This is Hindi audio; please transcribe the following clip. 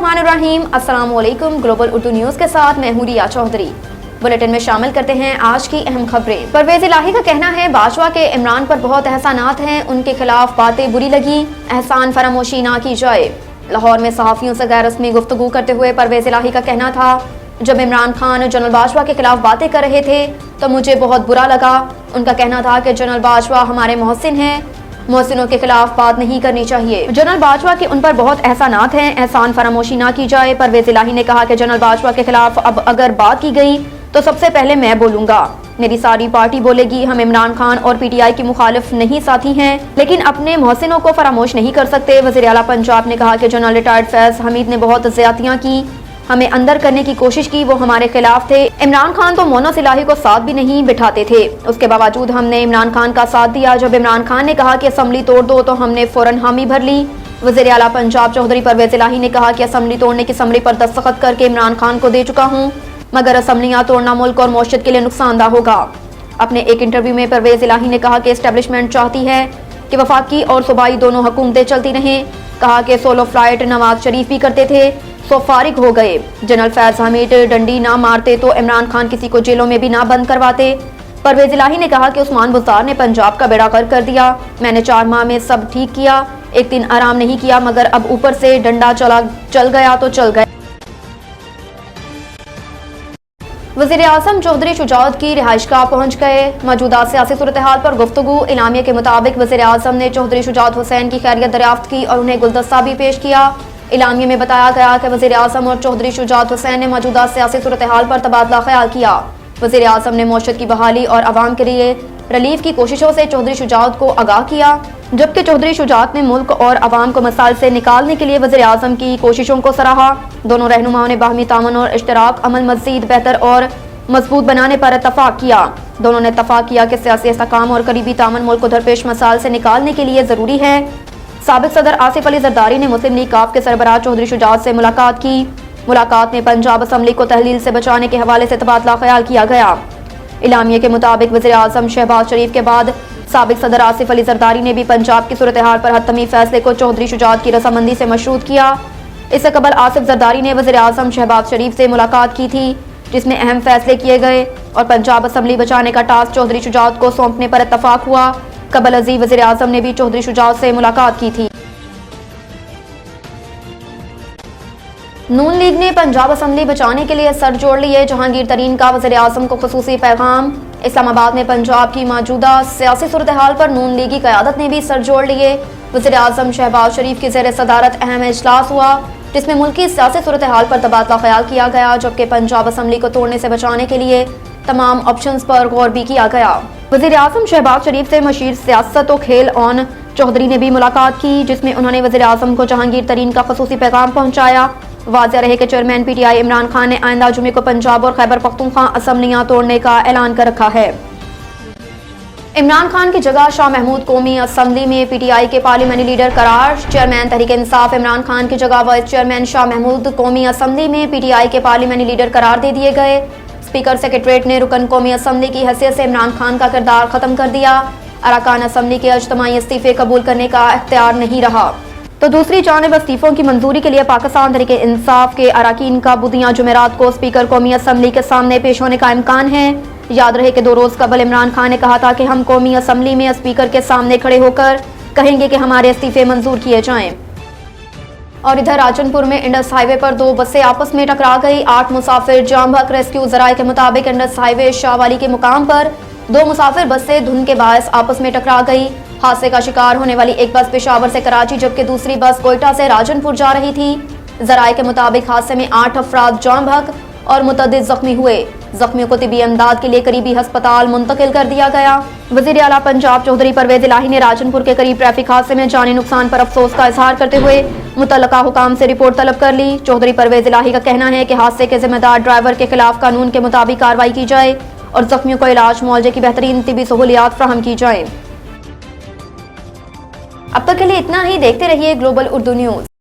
बिस्मिल्लाहिर्रहमानिर्रहीम। अस्सलाम वालेकुम। ग्लोबल उर्दू न्यूज़ के साथ मैं हूं रिया चौधरी। बुलेटिन में शामिल करते हैं आज की अहम खबरें। परवेज इलाही का कहना है बाजवा के इमरान पर बहुत एहसानात हैं, उनके खिलाफ बातें बुरी लगी, एहसान फरामोशी ना की जाए। लाहौर में सहाफ़ियों से गैर रस्मी गुफ्तगू करते हुए परवेज इलाही का कहना था, जब इमरान खान जनरल बाजवा के खिलाफ बातें कर रहे थे तो मुझे बहुत बुरा लगा। उनका कहना था कि जनरल बाजवा हमारे मोहसिन हैं, मोहसिनों के खिलाफ बात नहीं करनी चाहिए। जनरल बाजवा के उन पर बहुत एहसानात हैं, एहसान फरामोशी ना की जाए। परवेज इलाही ने कहा कि जनरल बाजवा के खिलाफ अब अगर बात की गई तो सबसे पहले मैं बोलूंगा, मेरी सारी पार्टी बोलेगी। हम इमरान खान और पीटीआई की मुखालिफ नहीं साथी हैं, लेकिन अपने मोहसिनों को फरामोश नहीं कर सकते। वज़ीर आला पंजाब ने कहा कि जनरल रिटायर्ड फैज हमीद ने बहुत ज्यादतियां की, हमें अंदर करने की कोशिश की, वो हमारे खिलाफ थे। इमरान खान तो मोनस इलाही को साथ भी नहीं बिठाते थे, उसके बावजूद हमने इमरान खान का साथ दिया। जब इमरान खान ने कहा कि असम्बली तोड़ दो तो हमने फौरन हामी भर ली। वज़ीर आला पंजाब चौधरी परवेज इलाही ने कहा कि असम्बली तोड़ने की समरी पर दस्तखत करके इमरान खान को दे चुका हूँ, मगर असम्बलियाँ तोड़ना मुल्क और मौशत के लिए नुकसानदा होगा। अपने एक इंटरव्यू में परवेज इलाही ने कहा कि एस्टेब्लिशमेंट चाहती है कि वफाकी और सूबाई दोनों हुकूमतें चलती रहें। कहा कि सोलो फ्लाइट नवाज शरीफ भी करते थे, सो फारिग हो गए। जनरल फैज हमीद डंडी ना मारते तो इमरान खान किसी को जेलों में भी ना बंद करवाते। परवेज इलाही ने कहा कि उस्मान बुज़दार ने पंजाब का बेड़ा गर्क कर दिया, मैंने 4 माह में सब ठीक किया, एक दिन आराम नहीं किया, मगर अब ऊपर से डंडा चल गया तो चल गया। वज़ीर आज़म चौधरी शुजात की रिहाइशगाह पहुँच गए, मौजूदा सियासी सूरत हाल पर गुफ्तगू। इलामिया के मुताबिक वज़ीर आज़म ने चौधरी शुजात हुसैन की खैरियत दरियाफ्त की और उन्हें गुलदस्ता भी पेश किया। इलामिया में बताया गया कि वज़ीर आज़म और चौधरी शुजात हुसैन ने मौजूदा सियासी सूरत हाल पर तबादला ख्याल किया। वज़ीर आज़म ने मौशत की बहाली और आवाम के लिए रिलीफ की कोशिशों से चौधरी शुजात को आगाह किया, जबकि चौधरी शुजात ने मुल्क और आवाम को मसाइल से निकालने के लिए वज़ीर आज़म की कोशिशों को सराहा। दोनों रहनुमाओं ने बाहमी तामन और इश्तराक अमल मज़ीद बेहतर और मजबूत बनाने पर इत्तफाक किया। दोनों ने इत्तफाक किया कि सियासी इस्तेहकाम और करीबी तामन मुल्क को दरपेश मसाइल से निकालने के लिए ज़रूरी है। साबिक सदर आसिफ अली जरदारी ने मुस्लिम लीग काफ के सरबराह चौधरी शुजात से मुलाकात की। मुलाकात में पंजाब असम्बली को तहलील से बचाने के हवाले से तबादला ख्याल किया गया। इलामिया के मुताबिक वज़ीर आज़म शहबाज शरीफ के बाद साबिक सदर आसिफ अली जरदारी ने भी पंजाब की सूरत हाल पर हतमी फैसले को चौधरी शुजात की रजामंदी से मशरूत किया। इससे कबल आसिफ जरदारी ने वज़ीर आज़म शहबाज शरीफ से मुलाकात की थी, जिसमें अहम फैसले किए गए और पंजाब असम्बली बचाने का टास्क चौधरी शुजात को सौंपने पर इत्तफाक हुआ। कबल अजीज वज़ीर आज़म ने भी चौधरी शुजात से मुलाकात की थी। नून लीग ने पंजाब असम्बली बचाने के लिए सर जोड़ लिए, जहांगीर तरीन का वज़ीर आज़म को खुसूसी पैगाम। इस्लामाबाद में पंजाब की मौजूदा सियासी सूरत हाल पर नून लीगी क़यादत ने भी सर जोड़ लिए। वज़ीर आज़म शहबाज शरीफ की ज़ेर सदारत अहम इजलास हुआ, जिसमें मुल्की सियासी सूरत हाल पर तबादला ख्याल किया गया, जबकि पंजाब असम्बली को तोड़ने से बचाने के लिए तमाम ऑप्शंस पर गौर भी किया गया। वज़ीर आज़म शहबाज शरीफ से मशीर सियासत और खेल ऑन चौधरी ने भी मुलाकात की, जिसमें उन्होंने वज़ीर आज़म को जहांगीर तरीन का खुसूसी पैगाम पहुँचाया। वाज़ेह रहे कि चेयरमैन पीटीआई इमरान खान ने आइंदा जुमे को पंजाब और खैबर पख्तूनख्वा असम्बलियाँ तोड़ने का ऐलान कर रखा है। इमरान खान की जगह शाह महमूद कौमी असम्बली में पीटीआई के पार्लियामेंट्री लीडर करार। चेयरमैन तहरीक इंसाफ इमरान खान की जगह वाइस चेयरमैन शाह महमूद कौमी असम्बली में पीटीआई के पार्लियामेंट्री लीडर करार दे दिए गए। स्पीकर सेक्रेटरीट ने रुकन कौमी असम्बली की हैसियत से इमरान खान का किरदार खत्म कर दिया। अरकान असम्बली के इज्तिमाई इस्तीफे कबूल करने का इख्तियार नहीं रहा। तो दूसरी जानिब इस्तीफों की मंजूरी के लिए पाकिस्तान तहरीक इंसाफ के अरकान का बुधिया जुमेरात को स्पीकर कौमी असम्बली के सामने पेश होने का इम्कान है। याद रहे कि 2 रोज कबल इमरान खान ने कहा था कि हम कौमी असम्बली में स्पीकर के सामने खड़े होकर कहेंगे कि हमारे इस्तीफे मंजूर किए जाएं। और इधर राजनपुर में इंडस हाईवे पर 2 बसें आपस में टकरा गई, 8 मुसाफिर जाम बहक। रेस्क्यू जराये के मुताबिक इंडस हाईवे शाहवाली के मुकाम पर 2 मुसाफिर बसें धुंध के बायस आपस में टकरा गई। हादसे का शिकार होने वाली एक बस पेशावर से कराची, जबकि दूसरी बस कोयटा से राजनपुर जा रही थी। जराये के मुताबिक हादसे में 8 अफराद जाम बहक और मुतअद्दिद जख्मी हुए। जख्मियों को तिबी इमदाद के लिए करीबी अस्पताल मुंतकिल कर दिया गया। वज़ीर आला पंजाब चौधरी परवेज इलाही ने राजनपुर के करीब ट्रैफिक हादसे में जानी नुकसान पर अफसोस का इजहार करते हुए मुतल्लका हुकाम से रिपोर्ट तलब कर ली। चौधरी परवेज इलाही का कहना है कि हादसे के जिम्मेदार ड्राइवर के खिलाफ कानून के मुताबिक कार्रवाई की जाए और जख्मियों को इलाज मुआवजे की बेहतरीन तिबी सहूलियात फराहम की जाए। अब तक के लिए इतना ही। देखते रहिए ग्लोबल उर्दू न्यूज़।